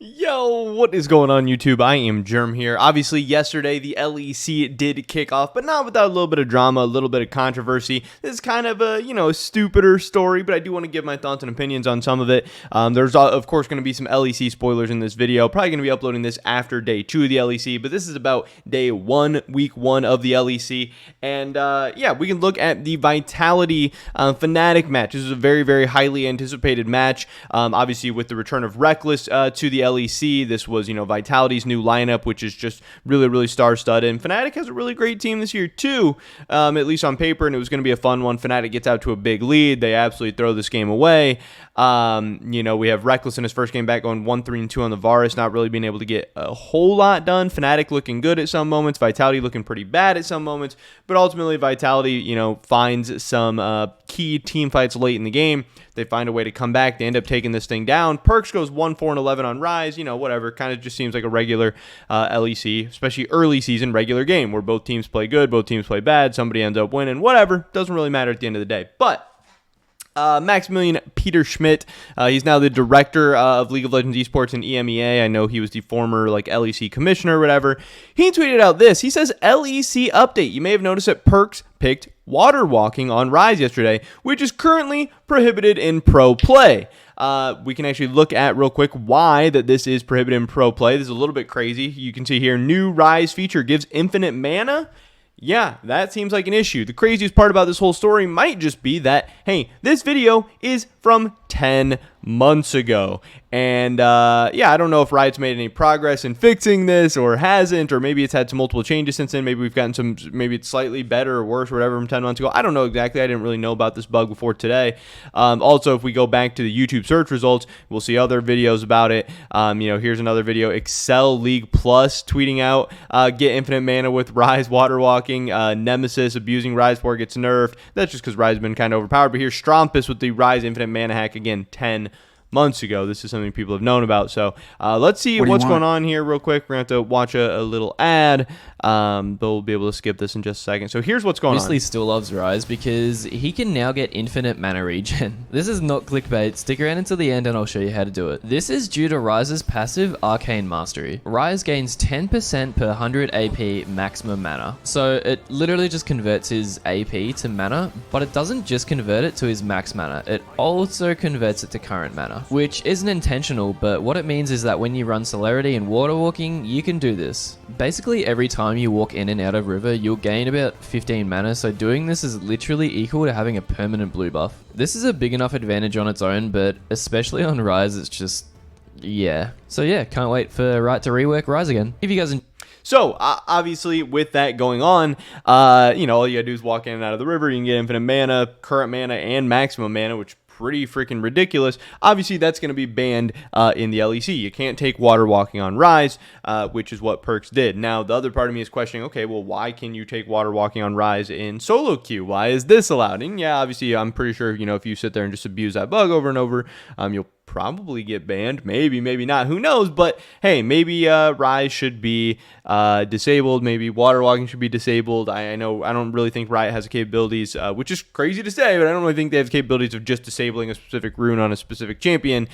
Yo, what is going on YouTube? I am Germ here. Obviously, yesterday the LEC did kick off, but not without a little bit of drama, a little bit of controversy. This is kind of a stupider story, but I do want to give my thoughts and opinions on some of it. There's, of course, going to be some LEC spoilers in this video. Probably going to be uploading this after day 2 of the LEC, but this is about day 1, week 1 of the LEC. And, yeah, we can look at the Vitality Fnatic match. This is a very, very highly anticipated match. Obviously, with the return of Reckless to the LEC, this was, Vitality's new lineup, which is just really, really star-studded. And Fnatic has a really great team this year, too, at least on paper, and it was going to be a fun one. Fnatic gets out to a big lead. They absolutely throw this game away. We have Reckless in his first game back going 1-3-2 on the Varus, not really being able to get a whole lot done. Fnatic looking good at some moments. Vitality looking pretty bad at some moments. But ultimately, Vitality, finds some key team fights late in the game. They find a way to come back. They end up taking this thing down. Perkz goes 1-4-11 on Rise. Whatever. Kind of just seems like a regular LEC, especially early season regular game where both teams play good, both teams play bad. Somebody ends up winning. Whatever. Doesn't really matter at the end of the day. But Maximilian Peter Schmidt, he's now the director of League of Legends Esports and EMEA. I know he was the former LEC commissioner or whatever. He tweeted out this. He says, LEC update. You may have noticed that Perkz picked water walking on Rise yesterday, which is currently prohibited in pro play. We can actually look at real quick why that this is prohibited in pro play. This is a little bit crazy. You can see here, new Rise feature gives infinite mana. Yeah, that seems like an issue. The craziest part about this whole story might just be that, hey, this video is from 10 months ago. And, I don't know if Riot's made any progress in fixing this or hasn't, or maybe it's had some multiple changes since then. Maybe we've gotten maybe it's slightly better or worse or whatever from 10 months ago. I don't know exactly. I didn't really know about this bug before today. Also, if we go back to the YouTube search results, we'll see other videos about it. Here's another video, Excel League Plus tweeting out, get infinite mana with Rise water walking, Nemesis abusing Rise 4 gets nerfed. That's just because Rise has been kind of overpowered. But here's Strumpus with the Rise infinite mana hack again, 10 months ago. This is something people have known about. So let's see what's going on here real quick. We're going to have to watch a little ad, but we'll be able to skip this in just a second. So here's what's going on. Obviously still loves Rise because he can now get infinite mana regen. This is not clickbait. Stick around until the end and I'll show you how to do it. This is due to Rise's passive Arcane Mastery. Rise gains 10% per 100 AP maximum mana. So it literally just converts his AP to mana, but it doesn't just convert it to his max mana. It also converts it to current mana, which isn't intentional, but what it means is that when you run Celerity and Water Walking, you can do this. Basically, every time you walk in and out of River, you'll gain about 15 mana, so doing this is literally equal to having a permanent blue buff. This is a big enough advantage on its own, but especially on Rise, it's just, yeah. So yeah, can't wait for Riot to rework Rise again. If you guys So, obviously, with that going on, all you gotta do is walk in and out of the river. You can get infinite mana, current mana, and maximum mana, which pretty freaking ridiculous. Obviously, that's going to be banned in the LEC. You can't take water walking on Rise, which is what Perkz did. Now, the other part of me is questioning, okay, well, why can you take water walking on Rise in solo queue? Why is this allowed? And yeah, obviously, I'm pretty sure, if you sit there and just abuse that bug over and over, you'll probably get banned. Maybe not. Who knows? But hey, maybe Rise should be disabled. Maybe water walking should be disabled. I know I don't really think Riot has the capabilities, which is crazy to say, but I don't really think they have the capabilities of just disabling a specific rune on a specific champion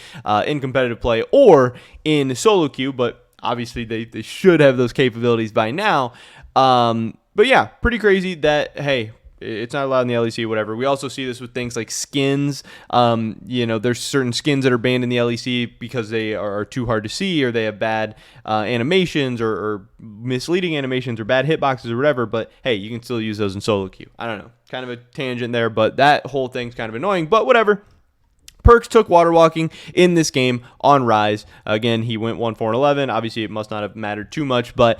in competitive play or in solo queue. But obviously they should have those capabilities by now. But yeah, pretty crazy that, hey, it's not allowed in the LEC, whatever. We also see this with things like skins. There's certain skins that are banned in the LEC because they are too hard to see or they have bad animations or misleading animations or bad hitboxes or whatever. But hey, you can still use those in solo queue. I don't know. Kind of a tangent there, but that whole thing's kind of annoying. But whatever. Perkz took water walking in this game on Rise. Again, he went 1-4-11. Obviously, it must not have mattered too much, but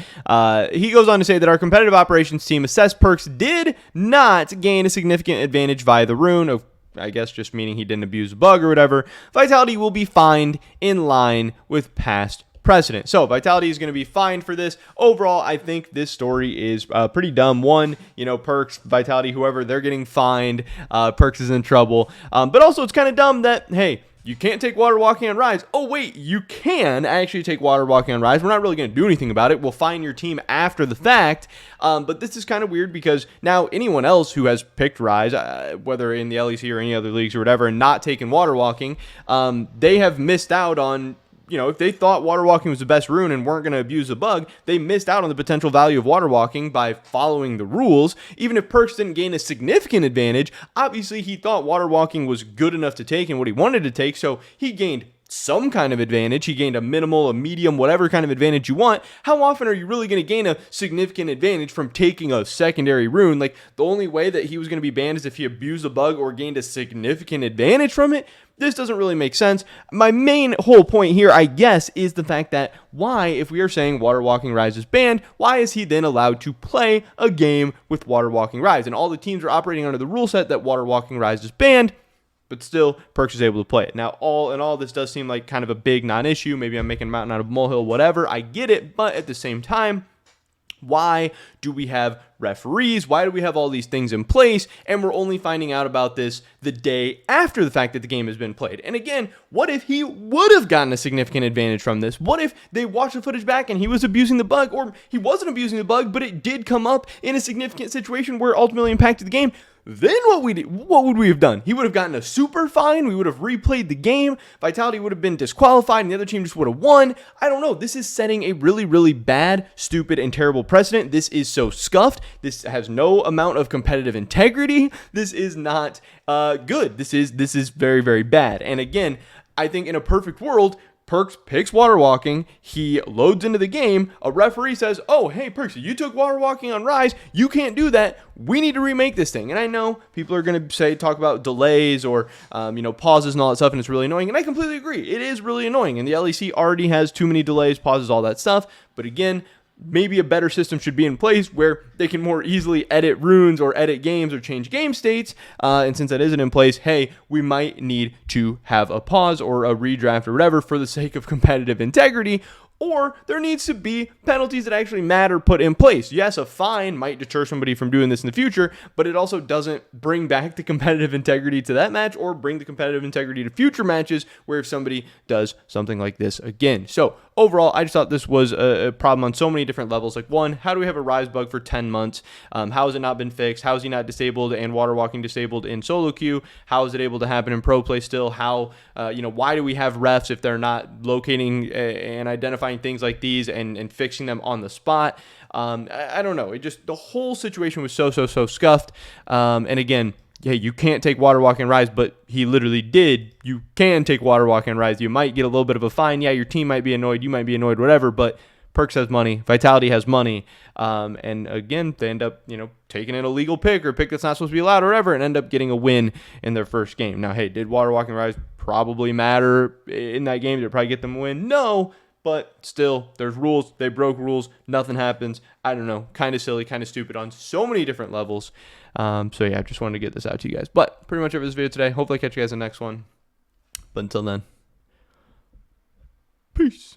he goes on to say that our competitive operations team assessed Perkz did not gain a significant advantage via the rune of, I guess just meaning he didn't abuse a bug or whatever. Vitality will be fined in line with past precedent. So Vitality is going to be fined for this. Overall, I think this story is pretty dumb. One, Perkz, Vitality, whoever, they're getting fined. Perkz is in trouble. But also, it's kind of dumb that, hey, you can't take water walking on Rise. Oh, wait, you can actually take water walking on Rise. We're not really going to do anything about it. We'll fine your team after the fact. But this is kind of weird because now anyone else who has picked Rise, whether in the LEC or any other leagues or whatever, and not taken water walking, they have missed out on if they thought water walking was the best rune and weren't going to abuse the bug, they missed out on the potential value of water walking by following the rules. Even if Perkz didn't gain a significant advantage, obviously he thought water walking was good enough to take and what he wanted to take, so he gained some kind of advantage. He gained a minimal, a medium, whatever kind of advantage you want. How often are you really going to gain a significant advantage from taking a secondary rune? Like, the only way that he was going to be banned is if he abused a bug or gained a significant advantage from it. This doesn't really make sense. My main whole point here, I guess, is the fact that why, if we are saying Water Walking Rise is banned, why is he then allowed to play a game with Water Walking Rise? And all the teams are operating under the rule set that Water Walking Rise is banned, but still, Perkz is able to play it. Now, all in all, this does seem like kind of a big non-issue. Maybe I'm making a mountain out of a molehill, whatever. I get it, but at the same time, why do we have referees? Why do we have all these things in place? And we're only finding out about this the day after the fact that the game has been played. And again, what if he would have gotten a significant advantage from this? What if they watched the footage back and he was abusing the bug, or he wasn't abusing the bug, but it did come up in a significant situation where it ultimately impacted the game? Then what would we have done? He would have gotten a super fine. We would have replayed the game. Vitality would have been disqualified and the other team just would have won. I don't know. This is setting a really, really bad, stupid, and terrible precedent. This is so scuffed. This has no amount of competitive integrity. This is not good. This is very, very bad. And again, I think in a perfect world, Perkz picks water walking, he loads into the game, a referee says, oh, hey, Perkz, you took water walking on Rise, you can't do that, we need to remake this thing. And I know people are going to talk about delays or, pauses and all that stuff, and it's really annoying, and I completely agree, it is really annoying, and the LEC already has too many delays, pauses, all that stuff, but again, maybe a better system should be in place where they can more easily edit runes or edit games or change game states. And since that isn't in place, hey, we might need to have a pause or a redraft or whatever for the sake of competitive integrity. Or there needs to be penalties that actually matter put in place. Yes, a fine might deter somebody from doing this in the future, but it also doesn't bring back the competitive integrity to that match or bring the competitive integrity to future matches where if somebody does something like this again. So overall, I just thought this was a problem on so many different levels. Like, one, how do we have a Rise bug for 10 months? How has it not been fixed? How is he not disabled and water walking disabled in solo queue? How is it able to happen in pro play still? How, why do we have refs if they're not locating and identifying things like these and fixing them on the spot? I don't know. The whole situation was so scuffed. And again, hey, you can't take water walking Rise, but he literally did. You can take water walking Rise. You might get a little bit of a fine. Yeah, your team might be annoyed. You might be annoyed, whatever, but Perkz has money. Vitality has money. And again, they end up, taking an illegal pick or a pick that's not supposed to be allowed or whatever and end up getting a win in their first game. Now, hey, did water walking Rise probably matter in that game? Did it probably get them a win? No. But still, there's rules. They broke rules. Nothing happens. I don't know. Kind of silly, kind of stupid on so many different levels. So yeah, I just wanted to get this out to you guys. But pretty much over this video today. Hopefully I catch you guys in the next one. But until then, peace.